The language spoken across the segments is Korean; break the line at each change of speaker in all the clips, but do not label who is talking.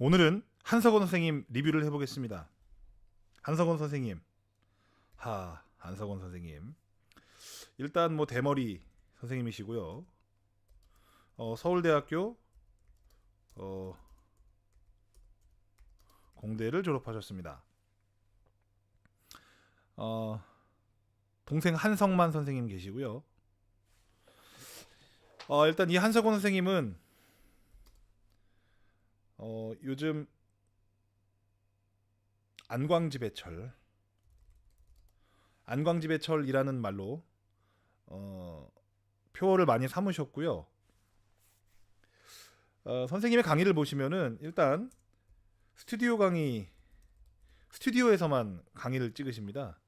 오늘은 한석원 선생님 리뷰를 해보겠습니다. 한석원 선생님, 한석원 선생님. 일단 뭐 대머리 선생님이시고요. 서울대학교 공대를 졸업하셨습니다. 동생 한성만 선생님 계시고요. 일단 이 한석원 선생님은 요즘 안광지배철이라는 말로 표어를 많이 삼으셨고요. 선생님의 강의를 보시면은 일단 스튜디오에서만 강의를 찍으십니다.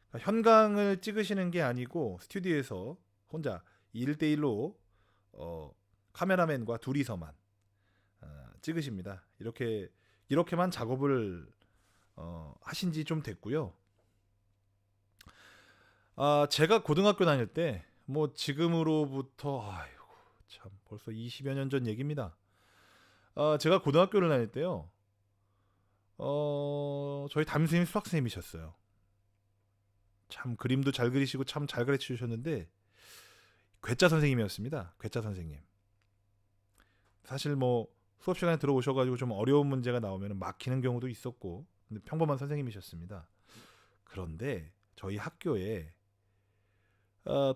그러니까 현강을 찍으시는 게 아니고 스튜디오에서 혼자 1대1로 카메라맨과 둘이서만 찍으십니다. 이렇게만 작업을 하신 지 좀 됐고요. 제가 고등학교 다닐 때 뭐 지금으로부터 참 벌써 20여 년 전 얘기입니다. 제가 고등학교를 다닐 때요. 저희 담임선생님이 수학선생님이셨어요. 참 그림도 잘 그리시고 참 잘 가르쳐 주셨는데 괴짜 선생님이었습니다. 괴짜 선생님. 사실 뭐 수업 시간에 들어오셔가지고 좀 어려운 문제가 나오면 막히는 경우도 있었고, 근데 평범한 선생님이셨습니다. 그런데 저희 학교에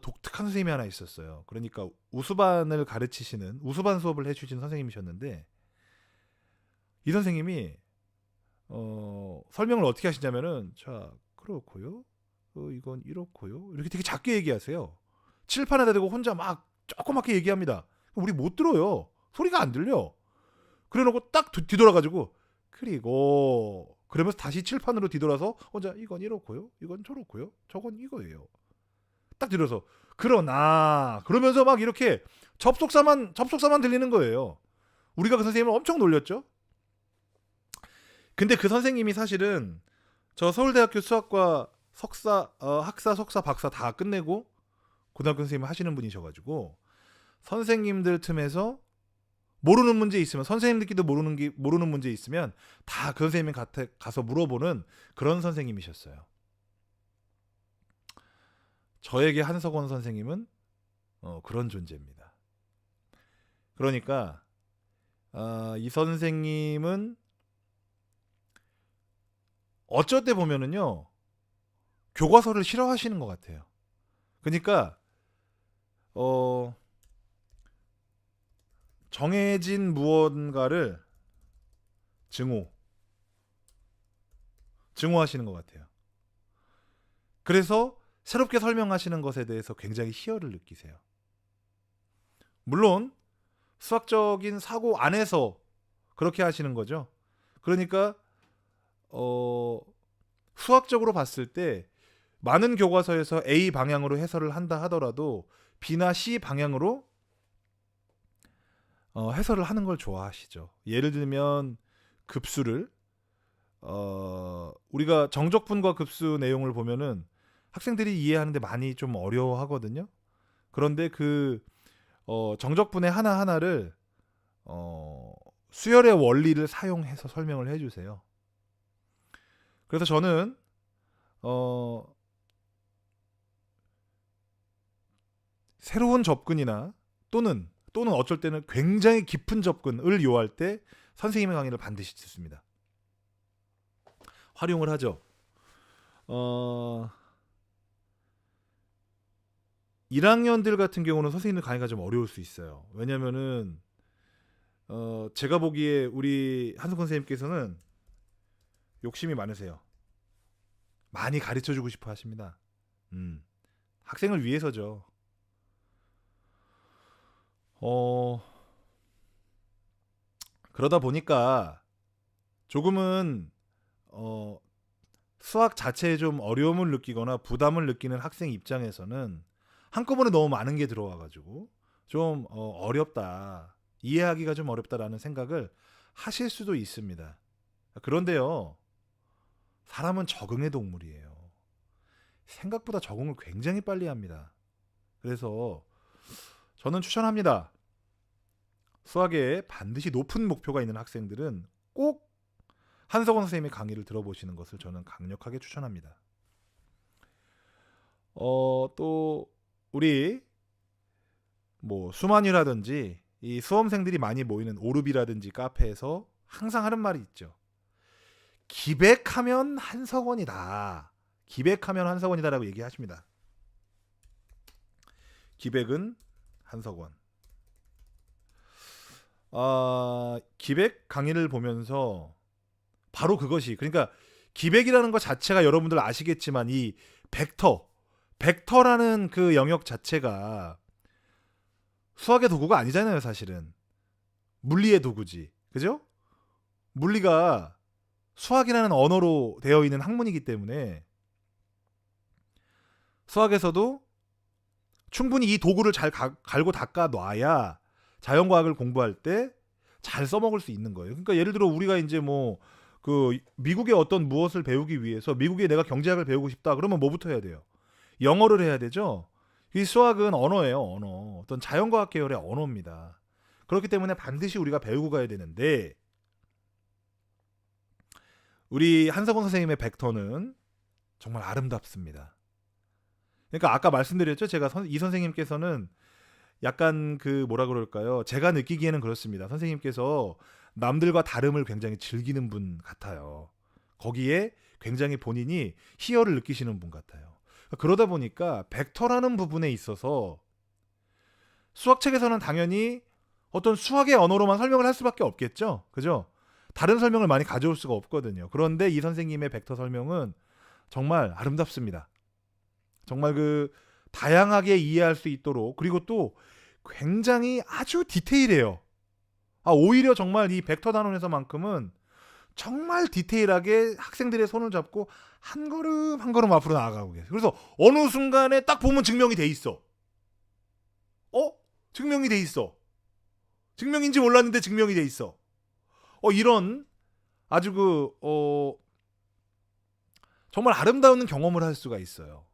독특한 선생님이 하나 있었어요. 그러니까 우수반을 가르치시는 우수반 수업을 해주신 선생님이셨는데, 이 선생님이 설명을 어떻게 하시냐면은, 자 그렇고요, 이건 이렇고요, 이렇게 되게 작게 얘기하세요. 칠판에다 대고 혼자 막 조그맣게 얘기합니다. 우리 못 들어요. 소리가 안 들려. 그래놓고 딱 뒤돌아가지고, 그리고 그러면서 다시 칠판으로 뒤돌아서 혼자 이건 이렇고요, 이건 저렇고요, 저건 이거예요. 딱 뒤돌아서 그러나 그러면서 막 이렇게 접속사만 들리는 거예요. 우리가 그 선생님을 엄청 놀렸죠. 근데 그 선생님이 사실은 저 서울대학교 수학과 학사, 석사, 박사 다 끝내고 고등학교 선생님을 하시는 분이셔가지고, 선생님들 틈에서 모르는 문제 있으면, 선생님들끼리도 모르는 문제 있으면 다 그 선생님한테 가서 물어보는 그런 선생님이셨어요. 저에게 한석원 선생님은 그런 존재입니다. 그러니까 이 선생님은 어쩔 때 보면은요, 교과서를 싫어하시는 것 같아요. 그러니까 정해진 무언가를 증오하시는 것 같아요. 그래서 새롭게 설명하시는 것에 대해서 굉장히 희열을 느끼세요. 물론 수학적인 사고 안에서 그렇게 하시는 거죠. 그러니까 수학적으로 봤을 때 많은 교과서에서 A 방향으로 해설을 한다 하더라도 B나 C 방향으로 해설을 하는 걸 좋아하시죠. 예를 들면 급수를 우리가 정적분과 급수 내용을 보면은 학생들이 이해하는데 많이 좀 어려워하거든요. 그런데 그 정적분의 하나하나를 수열의 원리를 사용해서 설명을 해주세요. 그래서 저는 새로운 접근이나 또는 어쩔 때는 굉장히 깊은 접근을 요할 때 선생님의 강의를 반드시 듣습니다. 활용을 하죠. 1학년들 같은 경우는 선생님 강의가 좀 어려울 수 있어요. 왜냐면은 제가 보기에 우리 한석원 선생님께서는 욕심이 많으세요. 많이 가르쳐주고 싶어 하십니다. 학생을 위해서죠. 그러다 보니까 조금은 수학 자체에 좀 어려움을 느끼거나 부담을 느끼는 학생 입장에서는 한꺼번에 너무 많은 게 들어와가지고 좀 어렵다, 이해하기가 좀 어렵다라는 생각을 하실 수도 있습니다. 그런데요, 사람은 적응의 동물이에요. 생각보다 적응을 굉장히 빨리 합니다. 그래서 저는 추천합니다. 수학에 반드시 높은 목표가 있는 학생들은 꼭 한석원 선생님의 강의를 들어보시는 것을 저는 강력하게 추천합니다. 또 우리 뭐 수만유라든지 이 수험생들이 많이 모이는 오르비라든지 카페에서 항상 하는 말이 있죠. 기백하면 한석원이다. 기백하면 한석원이다라고 얘기하십니다. 기백은 한석원. 기백 강의를 보면서 바로 그것이, 그러니까 기백이라는 것 자체가 여러분들 아시겠지만 이 벡터라는 그 영역 자체가 수학의 도구가 아니잖아요, 사실은. 물리의 도구지. 그죠? 물리가 수학이라는 언어로 되어 있는 학문이기 때문에 수학에서도 충분히 이 도구를 잘 갈고 닦아 놔야 자연과학을 공부할 때 잘 써먹을 수 있는 거예요. 그러니까 예를 들어 우리가 이제 뭐 그 미국의 어떤 무엇을 배우기 위해서 미국에 내가 경제학을 배우고 싶다 그러면 뭐부터 해야 돼요? 영어를 해야 되죠. 이 수학은 언어예요, 언어. 어떤 자연과학 계열의 언어입니다. 그렇기 때문에 반드시 우리가 배우고 가야 되는데 우리 한석원 선생님의 벡터는 정말 아름답습니다. 그러니까 아까 말씀드렸죠. 제가 이 선생님께서는 약간 그 뭐라 그럴까요? 제가 느끼기에는 그렇습니다. 선생님께서 남들과 다름을 굉장히 즐기는 분 같아요. 거기에 굉장히 본인이 희열을 느끼시는 분 같아요. 그러다 보니까 벡터라는 부분에 있어서 수학책에서는 당연히 어떤 수학의 언어로만 설명을 할 수밖에 없겠죠. 그죠? 다른 설명을 많이 가져올 수가 없거든요. 그런데 이 선생님의 벡터 설명은 정말 아름답습니다. 정말 그 다양하게 이해할 수 있도록, 그리고 또 굉장히 아주 디테일해요. 오히려 정말 이 벡터 단원에서만큼은 정말 디테일하게 학생들의 손을 잡고 한 걸음 한 걸음 앞으로 나아가고 계세요. 그래서 어느 순간에 딱 보면 증명이 돼 있어. 증명이 돼 있어. 증명인지 몰랐는데 증명이 돼 있어. 이런 아주 정말 아름다운 경험을 할 수가 있어요.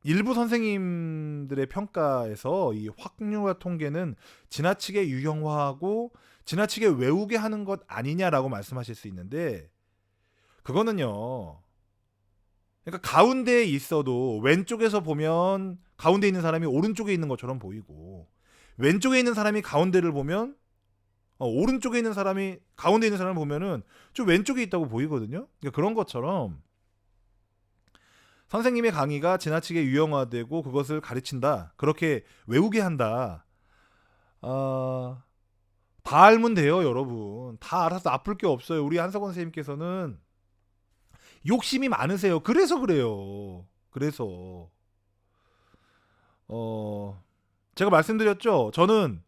일부 선생님들의 평가에서 이 확률과 통계는 지나치게 유형화하고 지나치게 외우게 하는 것 아니냐라고 말씀하실 수 있는데, 그거는요, 그러니까 가운데에 있어도 왼쪽에서 보면 가운데 있는 사람이 오른쪽에 있는 것처럼 보이고, 왼쪽에 있는 사람이 가운데를 보면 오른쪽에 있는 사람이 가운데 있는 사람을 보면은 좀 왼쪽에 있다고 보이거든요. 그러니까 그런 것처럼 선생님의 강의가 지나치게 유형화되고 그것을 가르친다, 그렇게 외우게 한다, 다 알면 돼요, 여러분. 다 알아서 아플 게 없어요. 우리 한석원 선생님께서는 욕심이 많으세요. 그래서 그래요. 그래서 제가 말씀드렸죠. 저는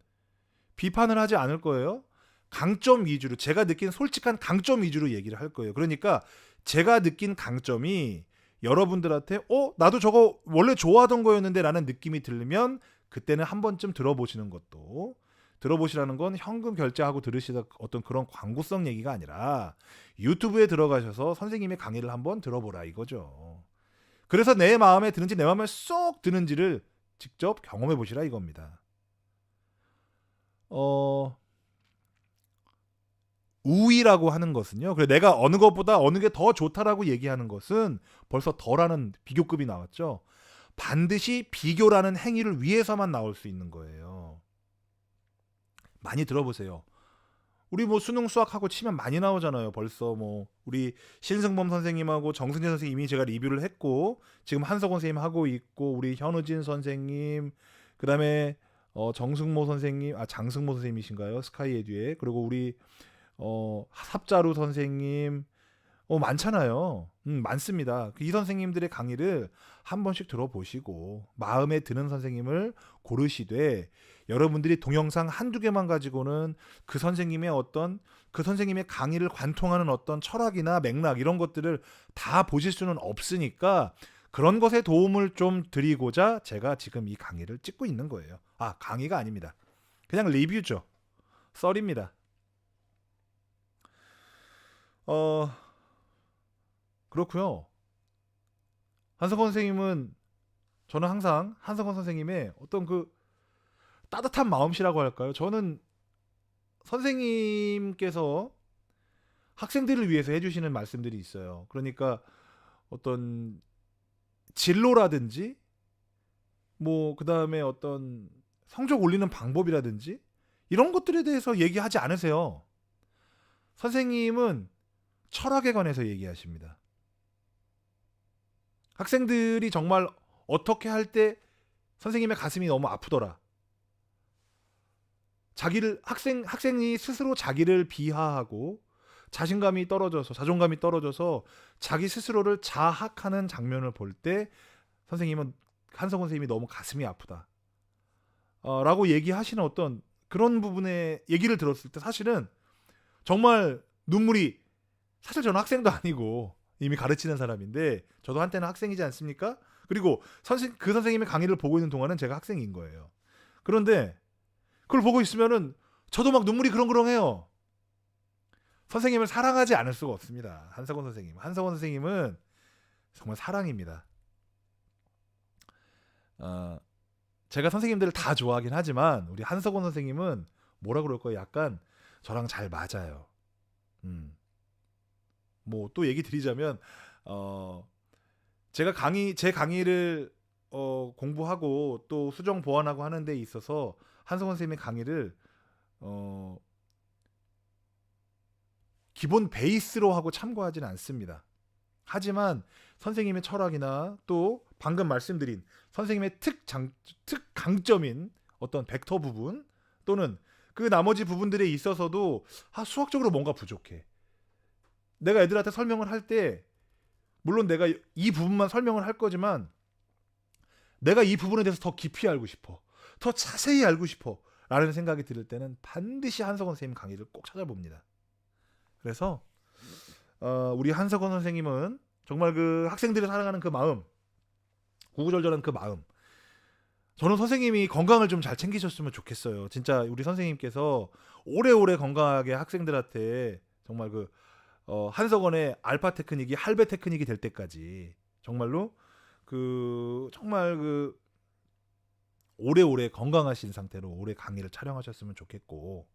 비판을 하지 않을 거예요. 강점 위주로, 제가 느낀 솔직한 강점 위주로 얘기를 할 거예요. 그러니까 제가 느낀 강점이 여러분들한테 나도 저거 원래 좋아하던 거였는데 라는 느낌이 들면 그때는 한 번쯤 들어보시는 것도, 들어보시라는 건 현금 결제하고 들으시다 어떤 그런 광고성 얘기가 아니라 유튜브에 들어가셔서 선생님의 강의를 한번 들어보라 이거죠. 그래서 내 마음에 드는지 내 마음에 쏙 드는지를 직접 경험해 보시라 이겁니다. 우위라고 하는 것은요, 그래 내가 어느 것보다 어느 게 더 좋다라고 얘기하는 것은 벌써 더라는 비교급이 나왔죠. 반드시 비교라는 행위를 위해서만 나올 수 있는 거예요. 많이 들어보세요. 우리 뭐 수능 수학하고 치면 많이 나오잖아요. 벌써 뭐 우리 신승범 선생님하고 정승재 선생님 이미 제가 리뷰를 했고, 지금 한석원 선생님 하고 있고, 우리 현우진 선생님, 그다음에 정승모 선생님, 장승모 선생님이신가요? 스카이 에듀에. 그리고 우리 삽자루 선생님, 많잖아요. 많습니다. 이 선생님들의 강의를 한 번씩 들어보시고 마음에 드는 선생님을 고르시되, 여러분들이 동영상 한두 개만 가지고는 그 선생님의 강의를 관통하는 어떤 철학이나 맥락 이런 것들을 다 보실 수는 없으니까 그런 것에 도움을 좀 드리고자 제가 지금 이 강의를 찍고 있는 거예요. 강의가 아닙니다. 그냥 리뷰죠. 썰입니다. 그렇고요. 한석원 선생님은, 저는 항상 한석원 선생님의 어떤 그 따뜻한 마음씨라고 할까요? 저는 선생님께서 학생들을 위해서 해주시는 말씀들이 있어요. 그러니까 어떤 진로라든지 뭐 그다음에 어떤 성적 올리는 방법이라든지 이런 것들에 대해서 얘기하지 않으세요. 선생님은 철학에 관해서 얘기하십니다. 학생들이 정말 어떻게 할 때 선생님의 가슴이 너무 아프더라. 학생이 스스로 자기를 비하하고 자신감이 떨어져서 자존감이 떨어져서 자기 스스로를 자학하는 장면을 볼 때 한석원 선생님이 너무 가슴이 아프다. 라고 얘기하시는 어떤 그런 부분의 얘기를 들었을 때 사실은 정말 눈물이 사실 저는 학생도 아니고 이미 가르치는 사람인데 저도 한때는 학생이지 않습니까? 그리고 그 선생님의 강의를 보고 있는 동안은 제가 학생인 거예요. 그런데 그걸 보고 있으면은 저도 막 눈물이 그렁그렁해요. 선생님을 사랑하지 않을 수가 없습니다. 한석원 선생님. 한석원 선생님은 정말 사랑입니다. 제가 선생님들을 다 좋아하긴 하지만 우리 한석원 선생님은 뭐라 그럴까요? 약간 저랑 잘 맞아요. 뭐 또 얘기 드리자면 제가 제 강의를 공부하고 또 수정 보완하고 하는 데 있어서 한석원 선생님의 강의를 기본 베이스로 하고 참고하지는 않습니다. 하지만 선생님의 철학이나 또 방금 말씀드린 선생님의 특강점인 어떤 벡터 부분 또는 그 나머지 부분들에 있어서도 수학적으로 뭔가 부족해. 내가 애들한테 설명을 할 때 물론 내가 이 부분만 설명을 할 거지만 내가 이 부분에 대해서 더 깊이 알고 싶어. 더 자세히 알고 싶어. 라는 생각이 들 때는 반드시 한석원 선생님 강의를 꼭 찾아봅니다. 그래서 우리 한석원 선생님은 정말 그 학생들을 사랑하는 그 마음, 구구절절한 그 마음. 저는 선생님이 건강을 좀 잘 챙기셨으면 좋겠어요. 진짜 우리 선생님께서 오래오래 건강하게 학생들한테 정말 그 한석원의 알파 테크닉이 할배 테크닉이 될 때까지 정말로 정말 오래오래 건강하신 상태로 오래 강의를 촬영하셨으면 좋겠고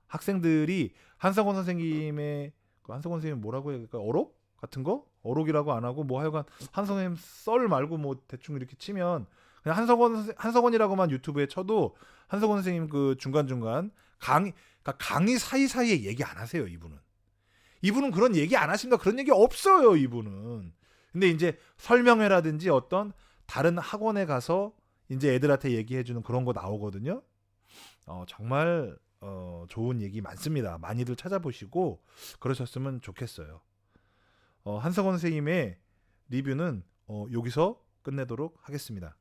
학생들이 한석원 선생님의 한석원 선생님 뭐라고 해야 될까? 어록 같은 거? 어록이라고 안 하고 뭐 하여간 한석원 선생님 썰 말고 뭐 대충 이렇게 치면 그냥 한석원이라고만 유튜브에 쳐도 한석원 선생님 그 중간중간 강의 사이사이에 얘기 안 하세요. 이분은 그런 얘기 안 하십니다. 그런 얘기 없어요. 이분은. 근데 이제 설명회라든지 어떤 다른 학원에 가서 이제 애들한테 얘기해주는 그런 거 나오거든요. 정말 좋은 얘기 많습니다. 많이들 찾아보시고 그러셨으면 좋겠어요. 한석원 선생님의 리뷰는 여기서 끝내도록 하겠습니다.